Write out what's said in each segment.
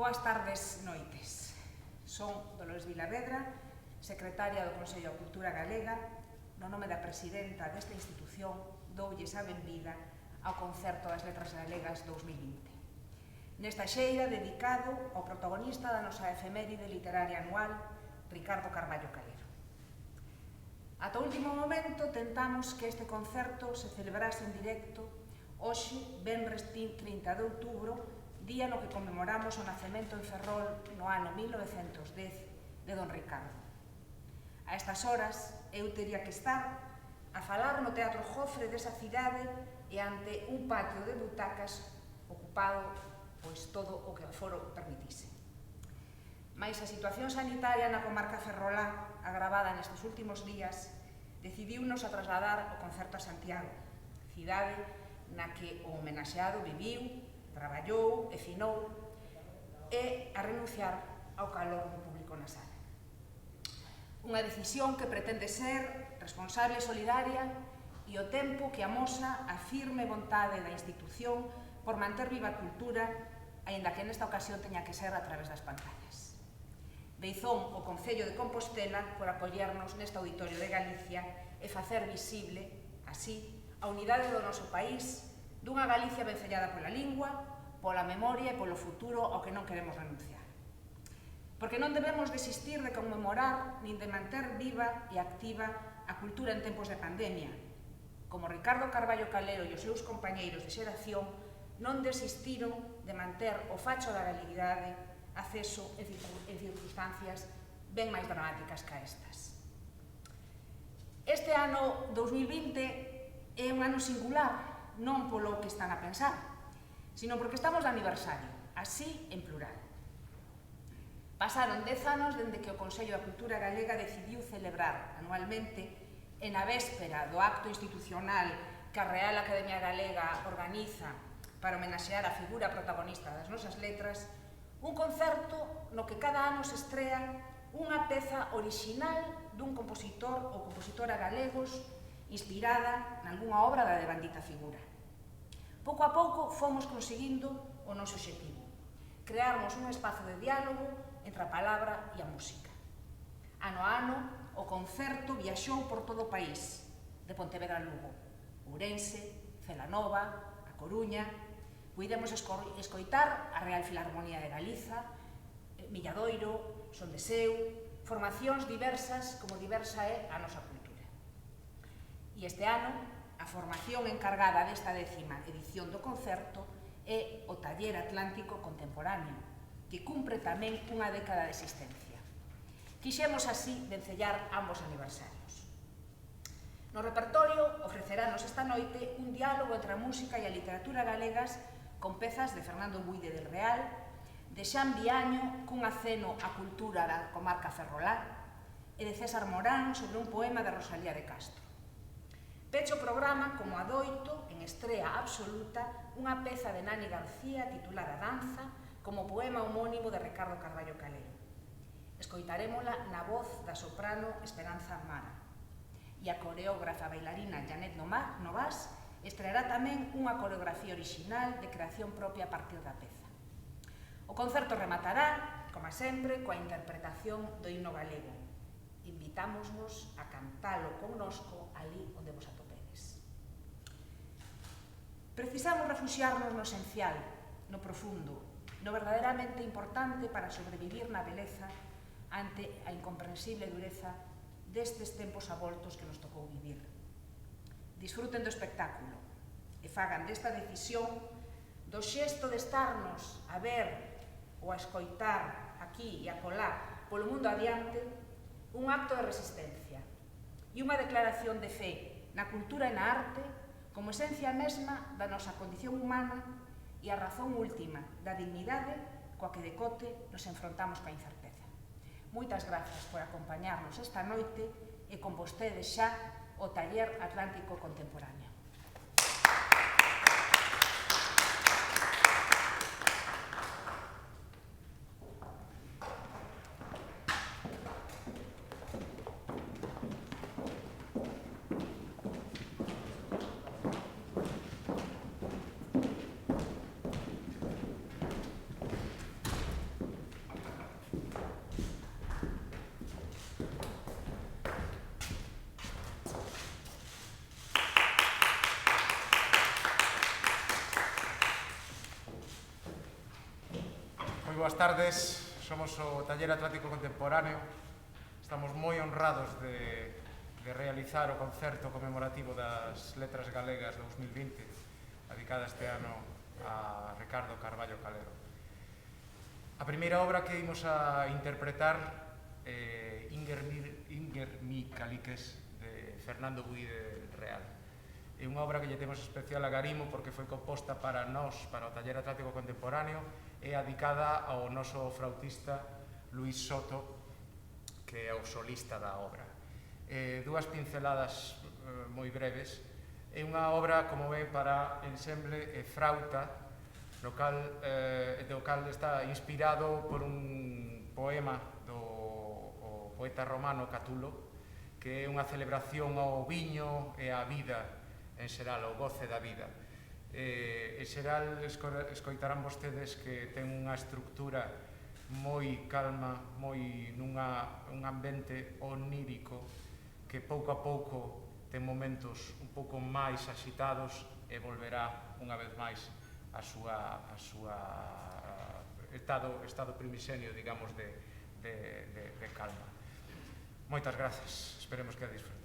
Boas tardes, noites. Son Dolores Vilavedra, secretaria do Consello da Cultura Galega. No nome da presidenta desta institución, doulles a benvida ao Concerto das Letras Galegas 2020. Nesta xeira dedicado ao protagonista da nosa efeméride literaria anual, Ricardo Carballo Calero. Ata o último momento tentamos que este concerto se celebrase en directo hoxe, venres 30 de outubro, día no que conmemoramos o nacemento en Ferrol no ano 1910 de don Ricardo. A estas horas, eu teria que estar a falar no Teatro Jofre desa cidade e ante un patio de butacas ocupado pois todo o que o foro permitise. Mais a situación sanitaria na comarca ferrolá, agravada nestes últimos días, decidiunos a trasladar o concerto a Santiago, cidade na que o homenaxeado viviu, traballou e finou, e a renunciar ao calor do público na sala. Unha decisión que pretende ser responsable e solidaria e ao tempo que amosa a firme vontade da institución por manter viva a cultura, aínda que nesta ocasión teña que ser a través das pantallas. Beizón o Concello de Compostela por acollernos neste auditorio de Galicia e facer visible, así, a unidade do noso país, dunha Galicia vencellada pola lingua, pola memoria e polo futuro ao que non queremos renunciar. Porque non debemos desistir de conmemorar nin de manter viva e activa a cultura en tempos de pandemia. Como Ricardo Carballo Calero e os seus compañeiros de xeración non desistiron de manter o facho da galeguidade acceso en circunstancias ben máis dramáticas que estas. Este ano 2020 é un ano singular, non polo que están a pensar, sino porque estamos de aniversario, así en plural. Pasaron 10 anos dende que o Consello da Cultura Galega decidiu celebrar anualmente, e na véspera do acto institucional que a Real Academia Galega organiza para homenaxear a figura protagonista das nosas letras, un concerto no que cada ano se estrea unha peza orixinal dun compositor ou compositora galegos inspirada nalgúnha obra da devandita figura. Pouco a pouco fomos conseguindo o noso obxectivo, crearmos un espazo de diálogo entre a palabra e a música. Ano a ano, o concerto viaxou por todo o país, de Pontevedra a Lugo, Ourense, Celanova, A Coruña. Puidemos escoitar a Real Filarmonía de Galiza, Milladoiro, Son de Seu, formacións diversas como diversa é a nosa cultura. E este ano, a formación encargada desta 10ª edición do concerto é o Taller Atlántico Contemporáneo, que cumpre tamén unha década de existencia. Quixemos así vencellar ambos aniversarios. No repertorio ofrecerános esta noite un diálogo entre a música e a literatura galegas con pezas de Fernando Buide del Real, de Xan Viaño cun aceno á cultura da comarca ferrolá e de César Morán sobre un poema de Rosalía de Castro. Pecho o programa, como adoito, en estrea absoluta, unha peza de Nani García titulada Danza, como poema homónimo de Ricardo Carballo Calero. Escoitarémola na voz da soprano Esperanza Mara. E a coreógrafa bailarina Janet Novas estreará tamén unha coreografía orixinal de creación propia a partir da peza. O concerto rematará, como sempre, coa interpretación do himno galego. Invitámosvos a cantalo connosco ali onde vos atopedes. Precisamos refuxiarnos no esencial, no profundo, no verdadeiramente importante para sobrevivir na beleza ante a incomprensible dureza destes tempos avoltos que nos tocou vivir. Disfruten do espectáculo e fagan desta decisión, do xesto de estarnos a ver ou a escoitar aquí e acolá polo mundo adiante, un acto de resistencia e unha declaración de fe na cultura e na arte como esencia mesma da nosa condición humana e a razón última da dignidade coa que de cote nos enfrontamos coa incerteza. Moitas grazas por acompañarnos esta noite e con vostedes xa o Taller Atlántico Contemporáneo. boas tardes. Somos o Taller Atlántico Contemporáneo. Estamos moi honrados de realizar o concerto conmemorativo das Letras Galegas 2020, dedicada este ano a Ricardo Carballo Calero. A primeira obra que imos a interpretar é Inger mi caliques, de Fernando Buide Real. É unha obra que lle temos especial a Garimo porque foi composta para nós, para o Taller Atlántico Contemporáneo, e adicada ao noso flautista Luís Soto, que é o solista da obra. Dúas pinceladas moi breves. É unha obra, como ven, para ensemble e frauta, do cal está inspirado por un poema do poeta romano Catulo, que é unha celebración ao viño e á vida en xeral, ao goce da vida. En xeral, escoitarán vostedes que ten unha estructura moi calma, moi un ambiente onírico, que pouco a pouco ten momentos un pouco máis axitados e volverá unha vez máis a súa estado primisenio, digamos, de calma. Moitas grazas, esperemos que a disfruten.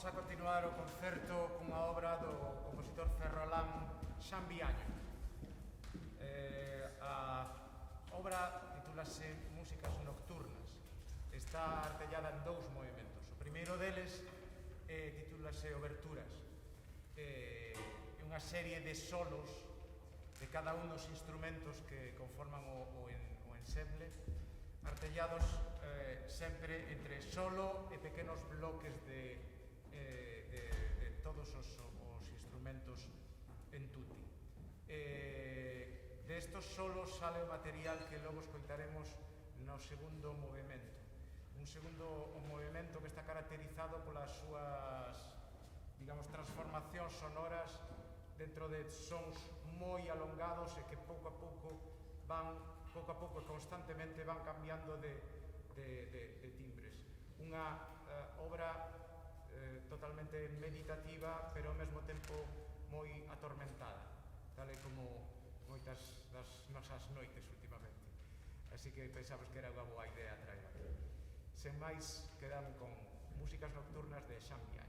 Vamos a continuar o concerto cunha obra do compositor ferrolán Xan Viaño. A obra titúlase Músicas Nocturnas. Está artellada en dous movimentos. O primeiro deles titúlase Oberturas. É unha serie de solos de cada un dos instrumentos que conforman o ensemble, artellados sempre entre solo e pequenos bloques de todos os instrumentos en tutti. De estos solos sale o material que logo escoitaremos no segundo movimento. Un segundo movimento que está caracterizado polas súas, digamos, transformacións sonoras dentro de sons moi alongados e que pouco a pouco e constantemente van cambiando de timbres. Unha obra totalmente meditativa, pero ao mesmo tempo moi atormentada, tal e como moitas das nosas noites últimamente. Así que pensamos que era unha boa idea traer aquí. Sen máis, quedan con Músicas Nocturnas de Xan Viaño.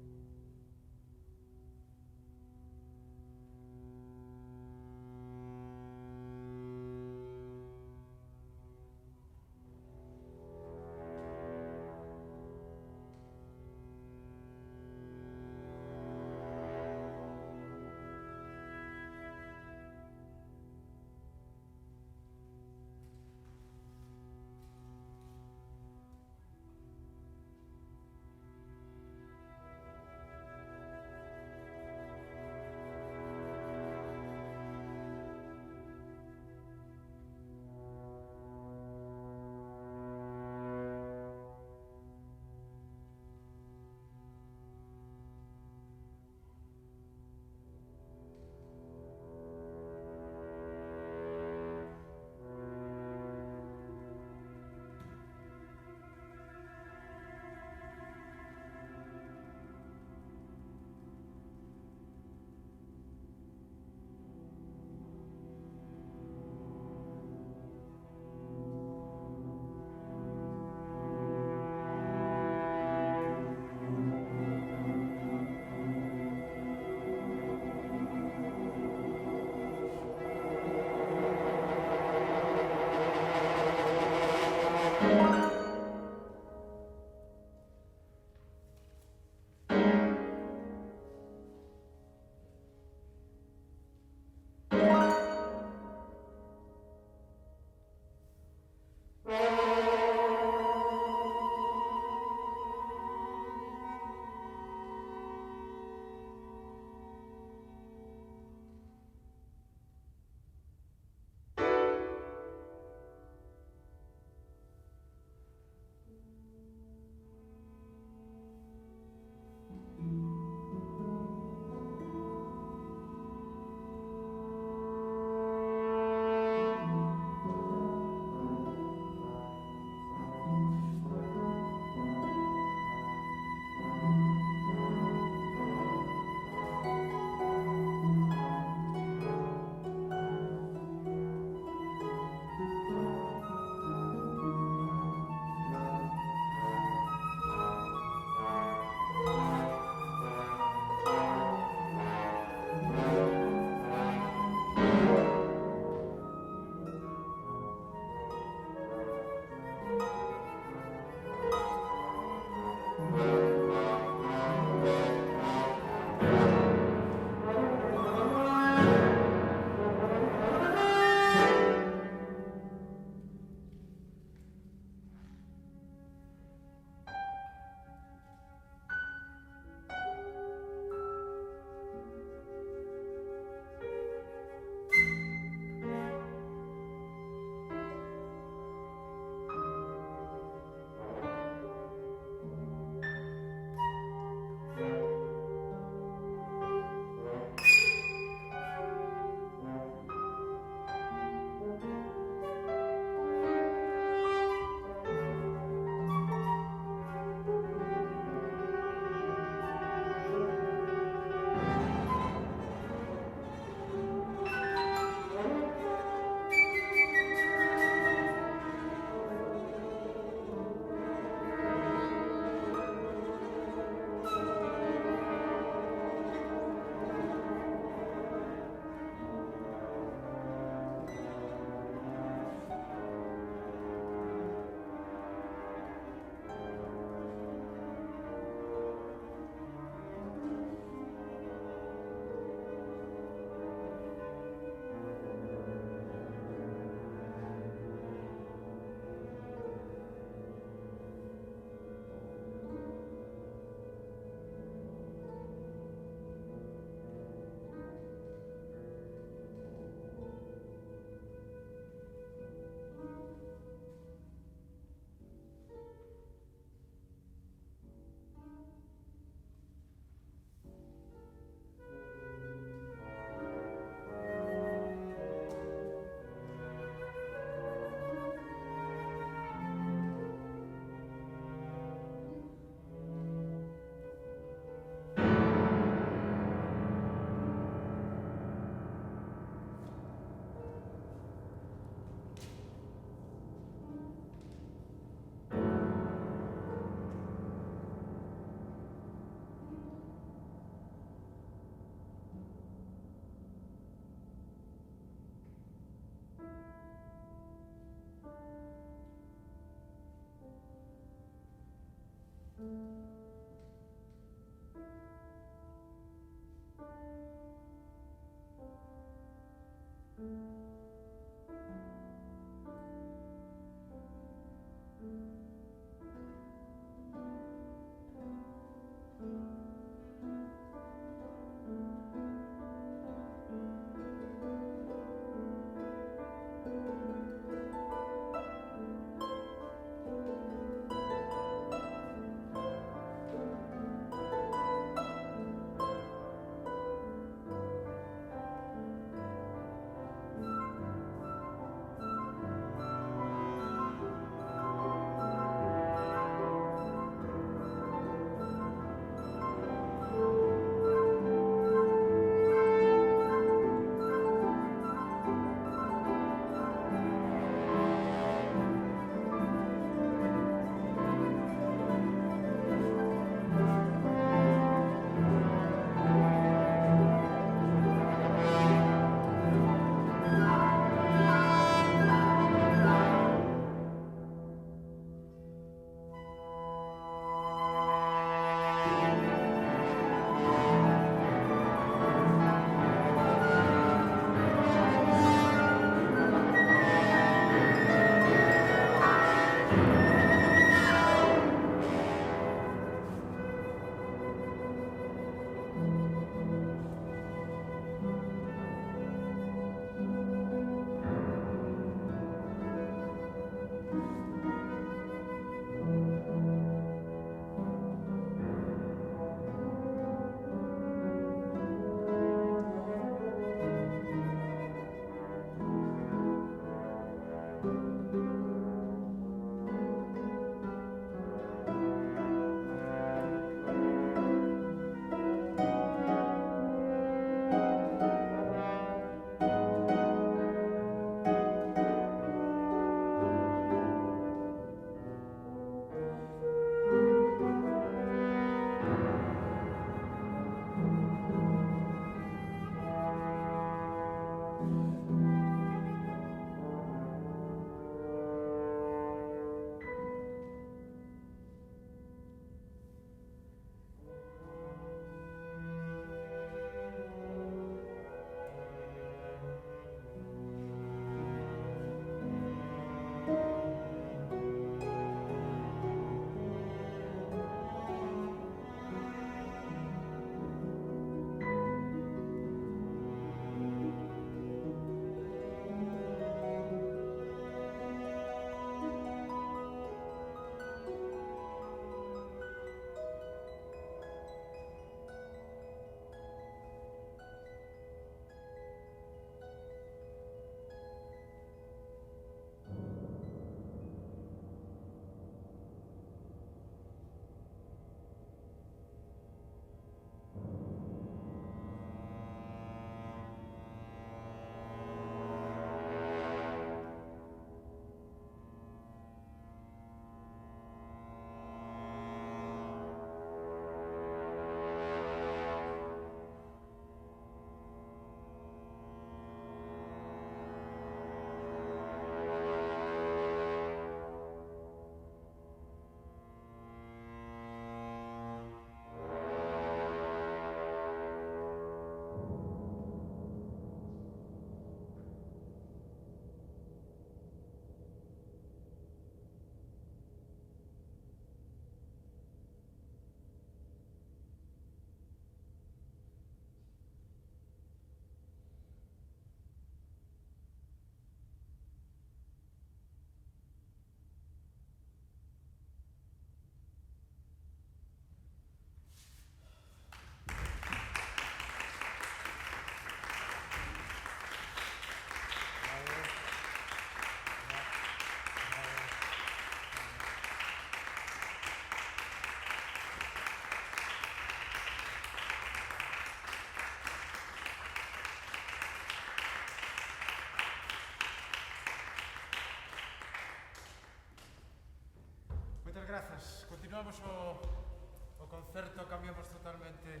grazas. Continuamos o concerto, cambiamos totalmente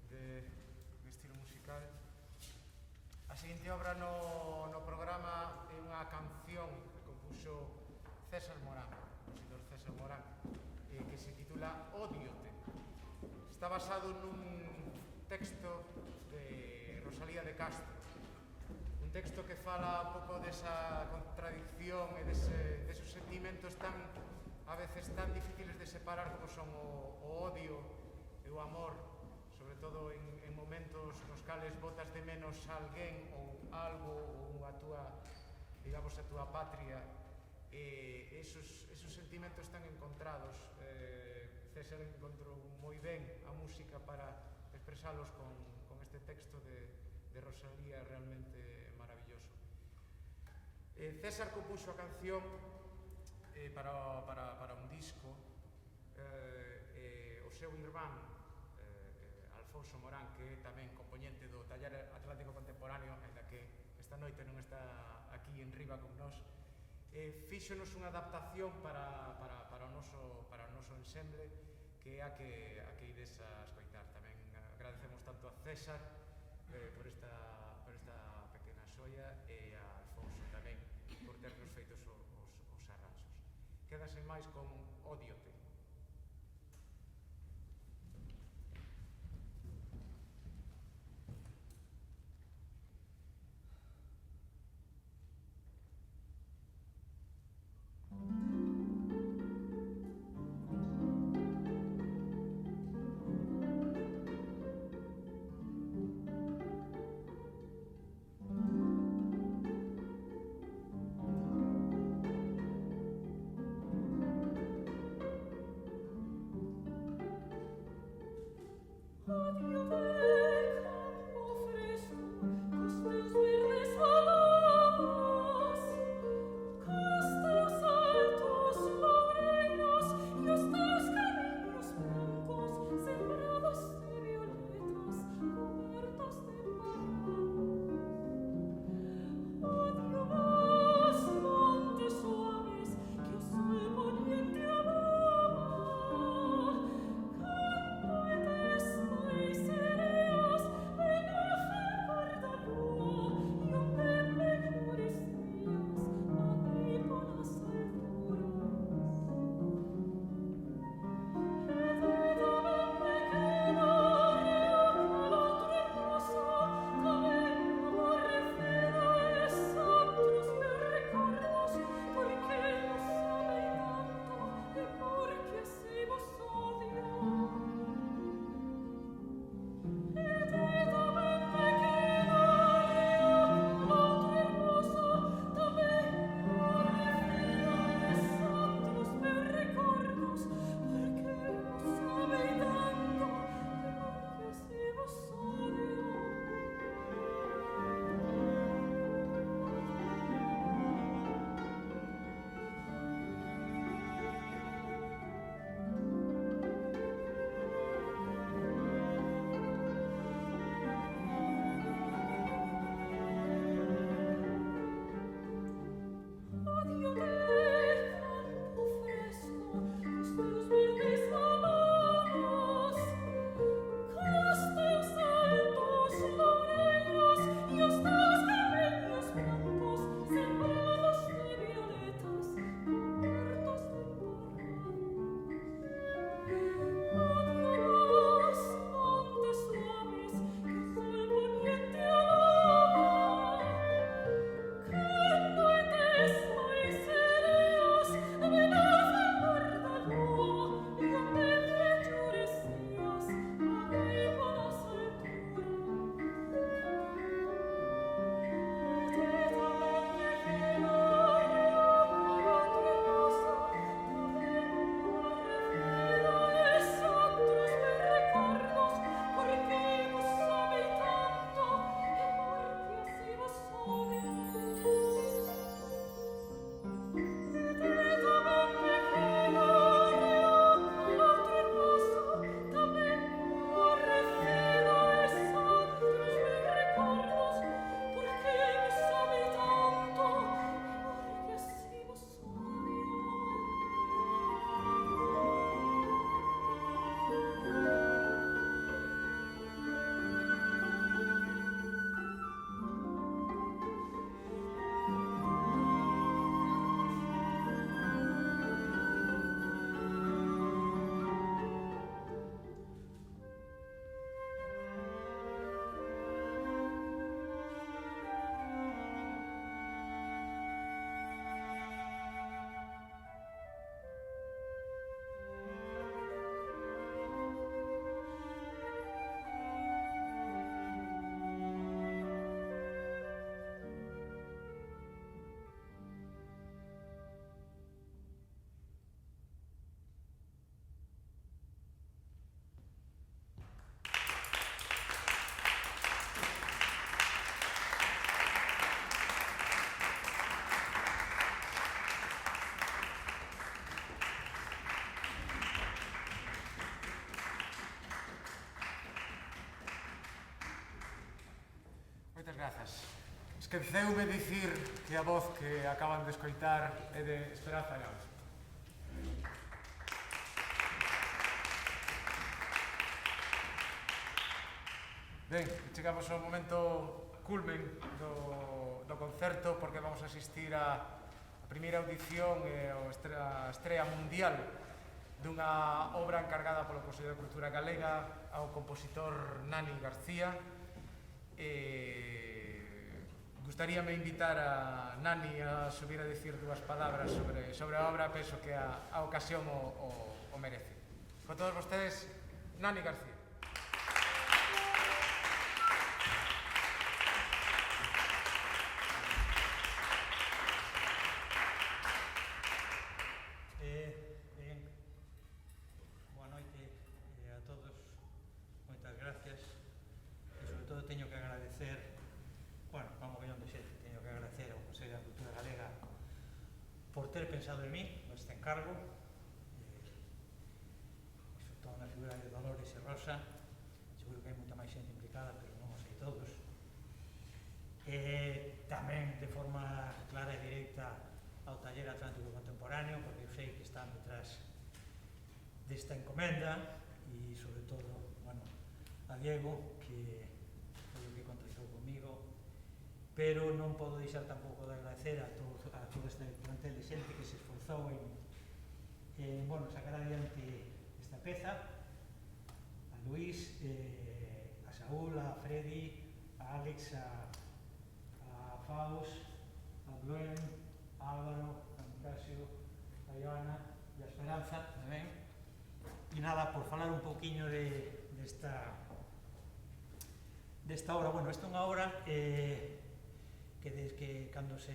de estilo musical. A seguinte obra no programa é unha canción que compuxo César Morán, o compositor César Morán, que se titula Ódiote. Está basado nun texto de Rosalía de Castro, un texto fala un pouco desa contradicción e desos sentimentos a veces tan difíciles de separar como son o odio e o amor, sobre todo en momentos nos cales botas de menos a alguén ou algo ou a túa, digamos, a túa patria. Esos sentimentos están encontrados. César encontrou moi ben a música para expresalos con este texto de Rosalía realmente maravilloso. César compuxo a canción para un disco. O seu irmán Alfonso Morán, que é tamén componente do Taller Atlántico Contemporáneo, ainda que esta noite non está aquí en riba con nós, fíxonos unha adaptación para o noso ensemble, que é a que ides a escoitar. Tamén agradecemos tanto a César por esta pequena xoia e a Alfonso tamén por ternos feitos os arranxos. Quédase máis con Odiote. Esqueceume dicir que a voz que acaban de escoitar é de Esperanza Gams. Ben, chegamos ao momento culmen do concerto, porque vamos a asistir a primeira audición e a estrea mundial dunha obra encargada polo Consello de Cultura Galega ao compositor Nani García. Gustaríame invitar a Nani a subir a dicir dúas palabras sobre a obra. Penso que a ocasión o merece. Con todos vostedes, Nani García. Boa noite a todos, moitas gracias e sobre todo teño que agradecer, bueno, como que non de xente, teño que agradecer ao Consello da Cultura Galega por ter pensado en mí neste encargo, sobre todo na figura de Dolores e Rosa. Seguro que hai moita máis xente implicada, pero non os sei todos. Tamén de forma clara e directa ao Taller Atlántico Contemporáneo, porque eu sei que están detrás desta encomenda, e sobre todo, bueno, a Diego, que foi o que contactou comigo, pero non podo deixar tampouco de agradecer a todo este plantel de xente que se esforzou en bueno, sacar adiante esta peza, a Luís, a Saúl, a Freddy, a Alex, a Faus, a Bluen, a Álvaro, a Nicasio, a Ioana e a Esperanza tamén. E nada, por falar un pouquiño desta obra. Bueno, esta é unha obra que desde que cando se...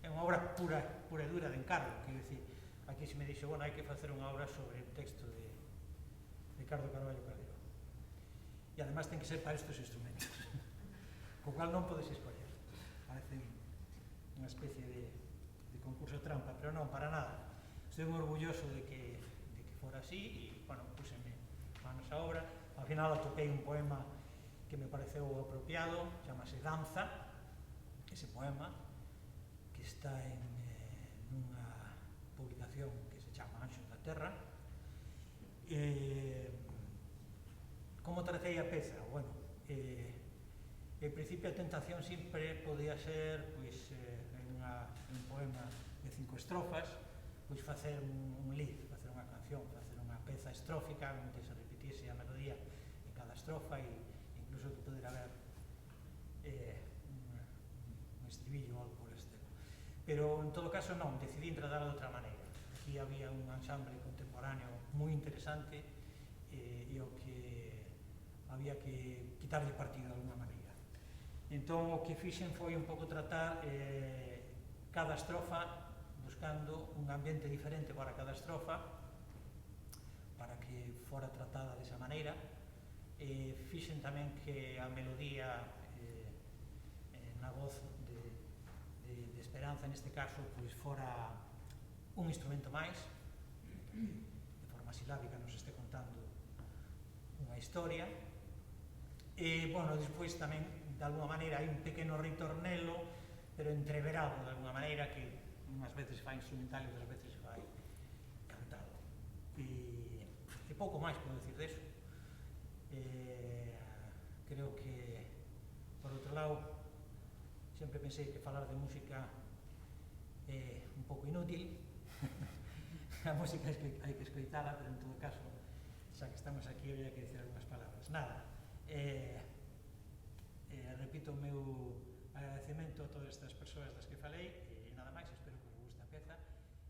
é unha obra pura e dura de encargo, quero dicir, aquí se me dixo, bueno, hai que facer unha obra sobre un texto de Ricardo Carballo Calderón. E además ten que ser para estes instrumentos, co cual non podes escoller. Parece unha especie de concurso trampa, pero non, para nada. Estou moi orgulloso de que fora así e, bueno, puseme manos a obra. Ao final atopei un poema que me pareceu apropiado, chamase Danza, ese poema, que está en nunha publicación que se chama Anxos da Terra. Como tratei a peza? Bueno, en principio a tentación sempre podía ser un poema de 5 estrofas, pois facer un lead, facer unha canción, facer unha peza estrófica onde se repitiese a melodía en cada estrofa e incluso que poder haber un estribillo ou algo por estilo. Pero en todo caso non, decidí tratar de outra maneira. Aquí había un ensamble contemporáneo moi interesante e o que había que quitarlle partido de alguna maneira. Entón, o que fixen foi un pouco tratar cada estrofa buscando un ambiente diferente para cada estrofa para que fora tratada desa maneira. Fixen tamén que a melodía na voz de Esperanza, neste caso, pois fora un instrumento máis, de forma silábica nos este contando unha historia. E, bueno, despois tamén, de alguma maneira, hai un pequeno ritornelo, pero entreverado, de alguma maneira, que unhas veces fai instrumental e outras veces fai cantado. E pouco máis podo dicir deso. Creo que, por outro lado, sempre pensei que falar de música é un pouco inútil. A música hai que escoitala, pero en todo caso, xa que estamos aquí, había que dicir algunhas palabras. Nada, repito o meu agradecemento a todas estas persoas das que falei e nada máis, espero que vos guste a peza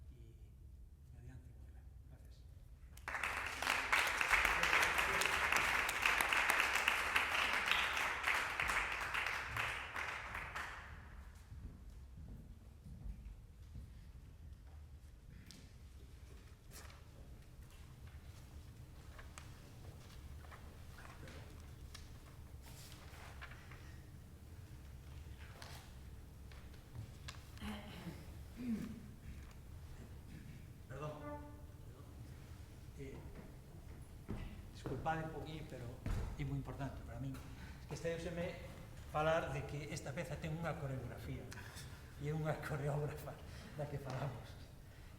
e adiante con ela. Gracias. Disculpade un poquinho, pero é moi importante para min. Es que este me falar de que esta peza ten unha coreografía e é unha coreógrafa da que falamos,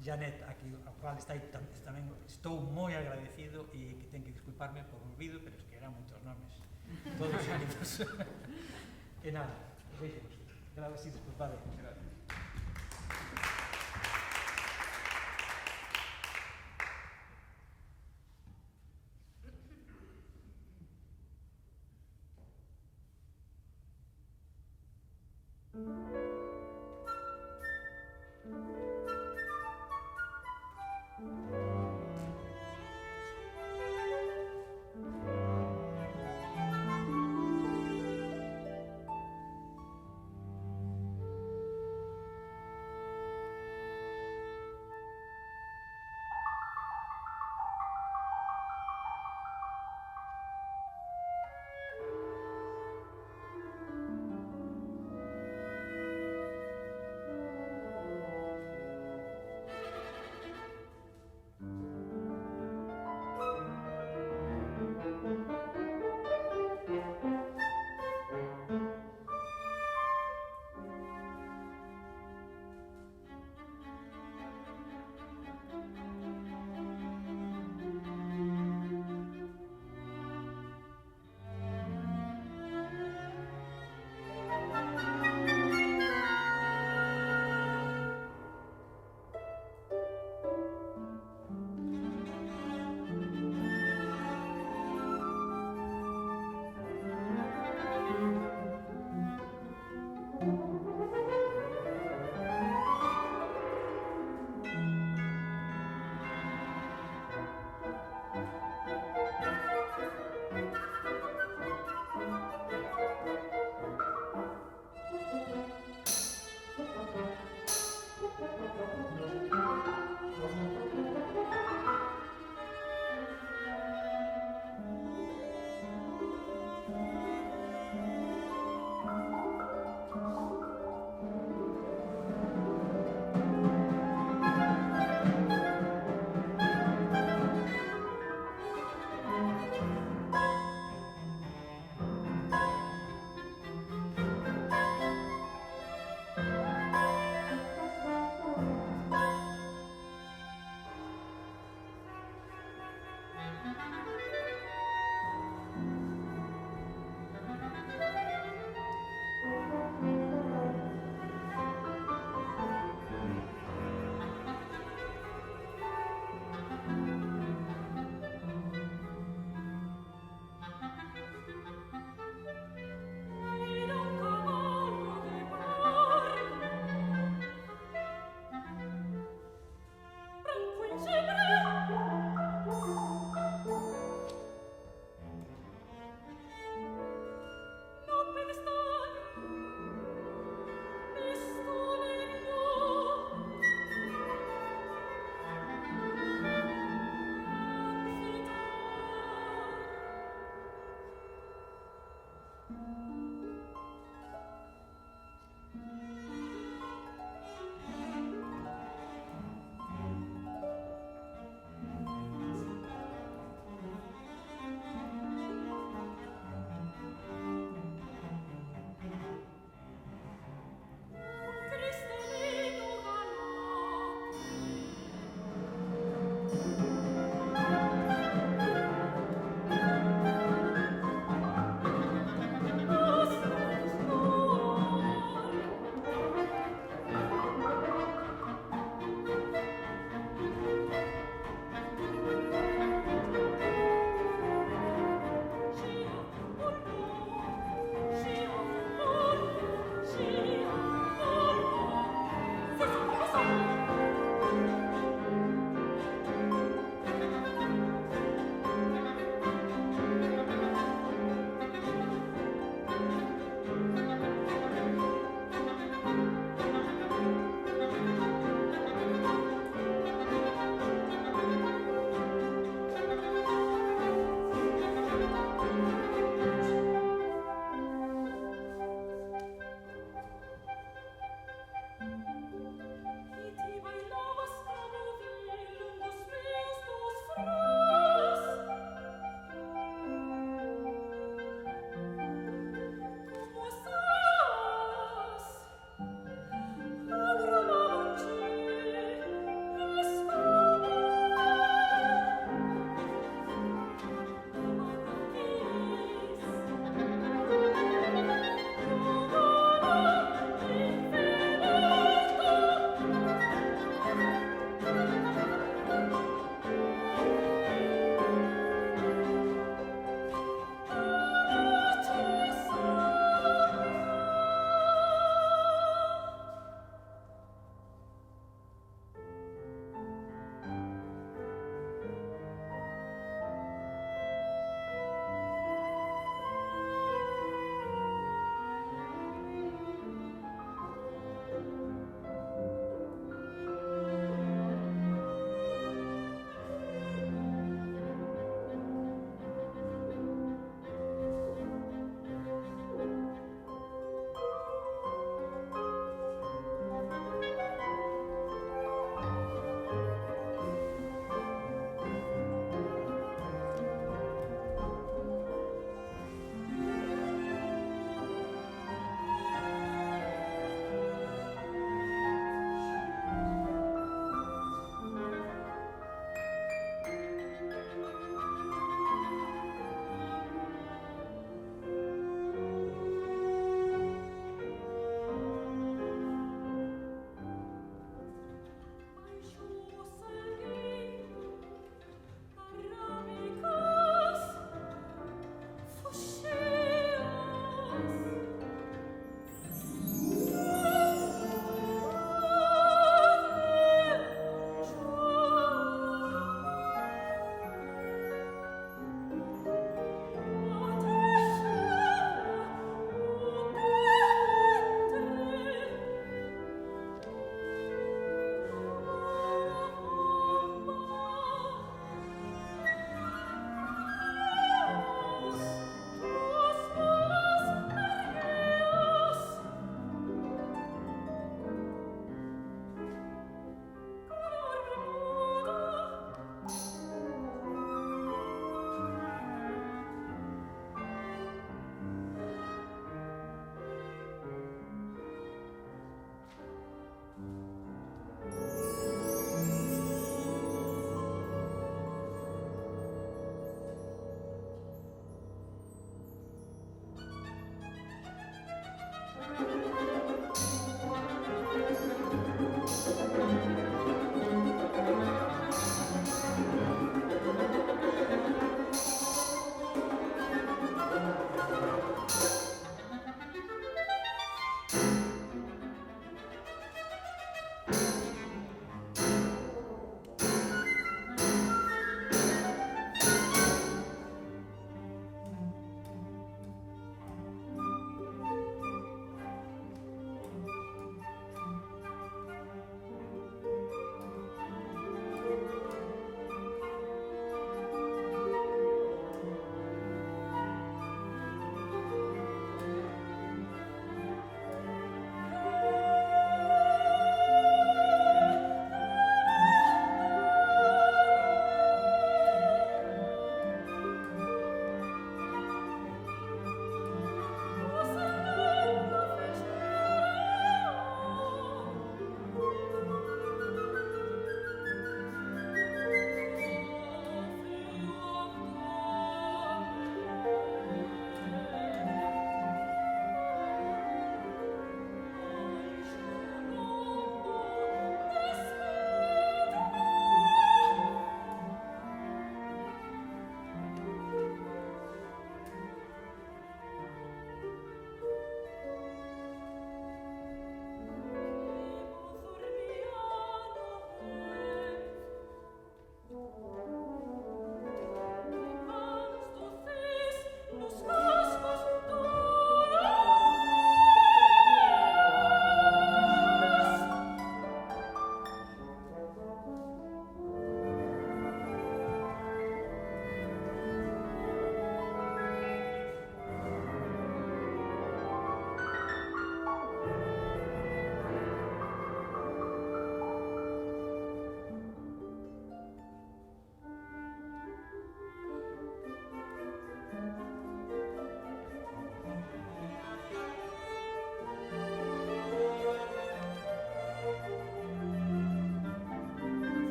Janet, aquí, ao cual tamén estou moi agradecido e que ten que disculparme por o olvido, pero es que eran moitos nomes, todos seguidos. E nada, os deixemos. Gracias, disculpade. Gracias.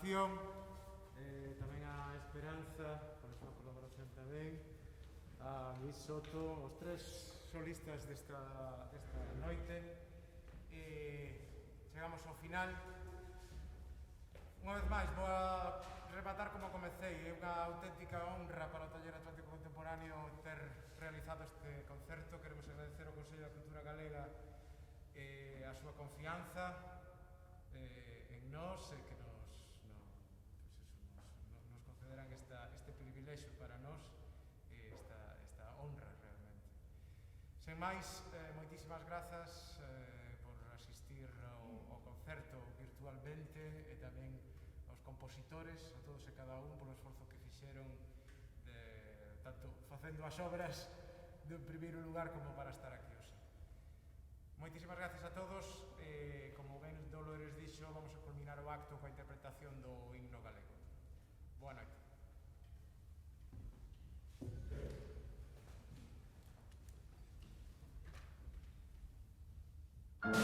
colaboración, tamén a Esperanza, pola súa colaboración tamén, a Luis Soto, os tres solistas desta noite. Chegamos ao final. Unha vez máis, vou a rematar como comecei. É unha auténtica honra para o Taller Atlántico Contemporáneo ter realizado este concerto. Queremos agradecer ao Consello da Cultura Galega a súa confianza en nós e que nos concederan este privilexio para nós, esta honra realmente. Sen máis, moitísimas grazas por asistir ao concerto virtualmente e tamén aos compositores, a todos e cada un polo esforzo que fixeron tanto facendo as obras dun primeiro lugar como para estar aquí hoxe. Moitísimas grazas a todos. Como ben Dolores dixo, vamos a culminar o acto coa interpretación do himno galego. Boa noite. Thank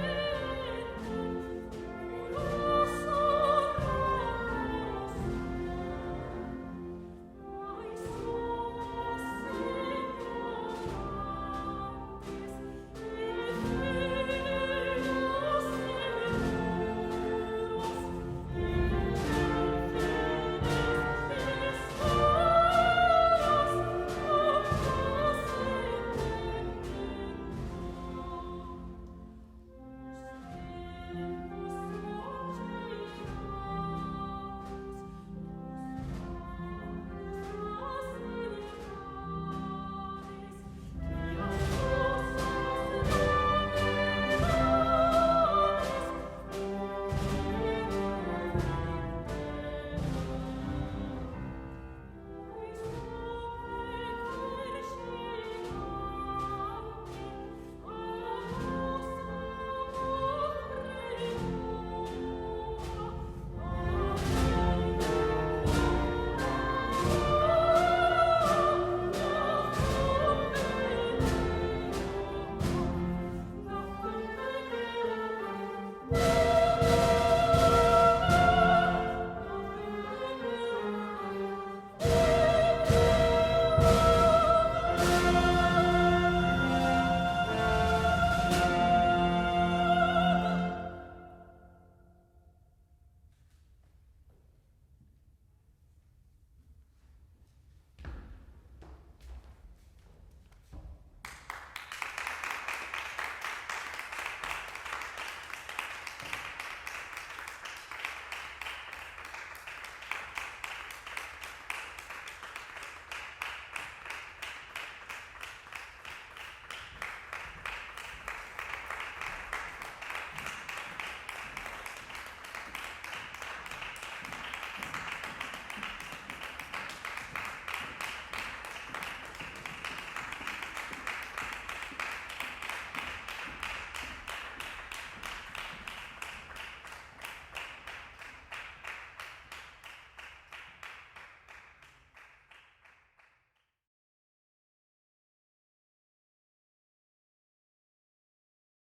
you.